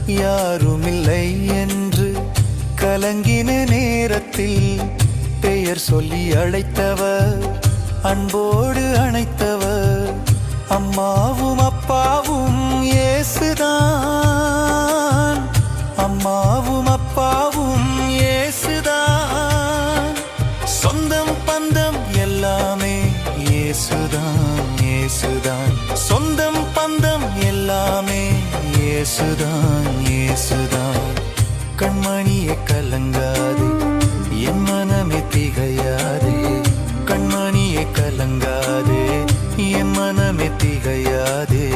யாருமில்லை என்று கலங்கின நேரத்தில் பெயர் சொல்லி அழைத்தவர், அன்போடு அணைத்தவர். அம்மாவும் அப்பாவும் இயேசுதான், அம்மாவும் அப்பாவும் இயேசுதான். சொந்தம் பந்தம் எல்லாமே இயேசுதான், இயேசுதான். சொந்தம் பந்தம் எல்லாமே இயேசுதான், இயேசுதான். கண்மணியே கலங்காதே, என் மனமே திகையாதே. கண்மணியே கலங்காதே, என் மனமே திகையாதே.